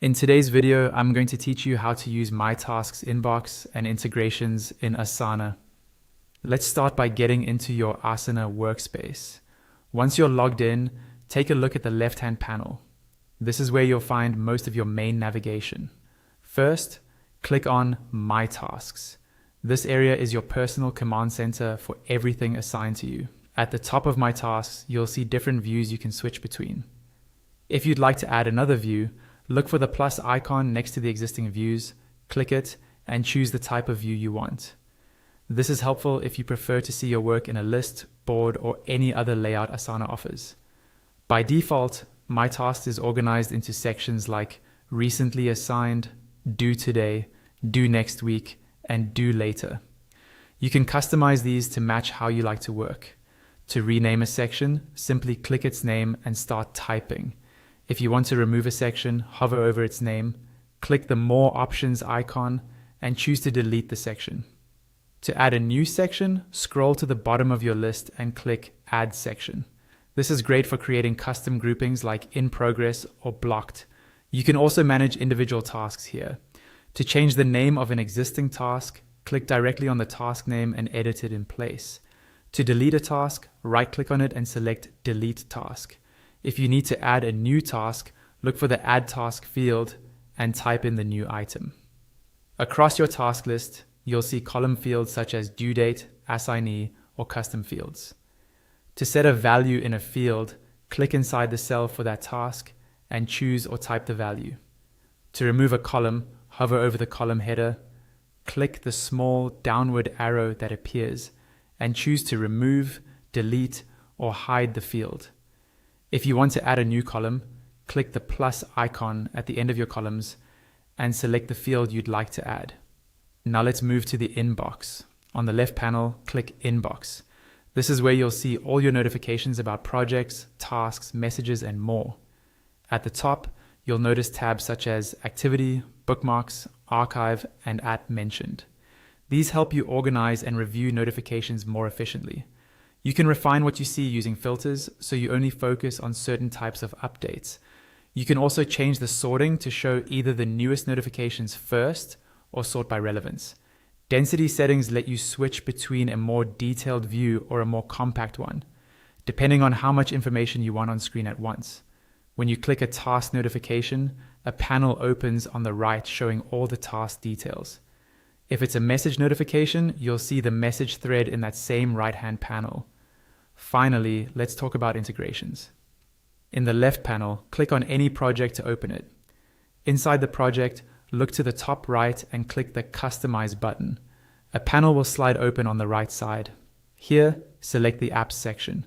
In today's video, I'm going to teach you how to use My Tasks inbox and integrations in Asana. Let's start by getting into your Asana workspace. Once you're logged in, take a look at the left-hand panel. This is where you'll find most of your main navigation. First, click on My Tasks. This area is your personal command center for everything assigned to you. At the top of My Tasks, you'll see different views you can switch between. If you'd like to add another view, look for the plus icon next to the existing views, click it, and choose the type of view you want. This is helpful if you prefer to see your work in a list, board, or any other layout Asana offers. By default, My Tasks is organized into sections like Recently Assigned, Due Today, Due Next Week, and Due Later. You can customize these to match how you like to work. To rename a section, simply click its name and start typing. If you want to remove a section, hover over its name, click the More Options icon, and choose to delete the section. To add a new section, scroll to the bottom of your list and click Add Section. This is great for creating custom groupings like In Progress or Blocked. You can also manage individual tasks here. To change the name of an existing task, click directly on the task name and edit it in place. To delete a task, right-click on it and select Delete Task. If you need to add a new task, look for the Add Task field and type in the new item. Across your task list, you'll see column fields such as due date, assignee, or custom fields. To set a value in a field, click inside the cell for that task and choose or type the value. To remove a column, hover over the column header, click the small downward arrow that appears, and choose to remove, delete, or hide the field. If you want to add a new column, click the plus icon at the end of your columns and select the field you'd like to add. Now let's move to the inbox. On the left panel, click Inbox. This is where you'll see all your notifications about projects, tasks, messages, and more. At the top, you'll notice tabs such as Activity, Bookmarks, Archive, and At Mentioned. These help you organize and review notifications more efficiently. You can refine what you see using filters, so you only focus on certain types of updates. You can also change the sorting to show either the newest notifications first or sort by relevance. Density settings let you switch between a more detailed view or a more compact one, depending on how much information you want on screen at once. When you click a task notification, a panel opens on the right showing all the task details. If it's a message notification, you'll see the message thread in that same right-hand panel. Finally, let's talk about integrations. In the left panel, click on any project to open it. Inside the project, look to the top right and click the Customize button. A panel will slide open on the right side. Here, select the Apps section.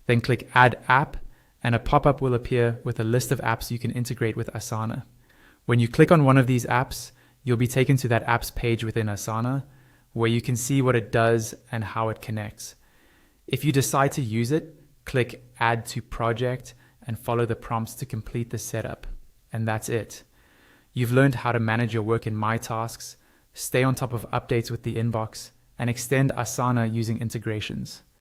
Then click Add App, and a pop-up will appear with a list of apps you can integrate with Asana. When you click on one of these apps, you'll be taken to that apps page within Asana, where you can see what it does and how it connects. If you decide to use it, click Add to Project and follow the prompts to complete the setup. And that's it. You've learned how to manage your work in My Tasks, stay on top of updates with the inbox, and extend Asana using integrations.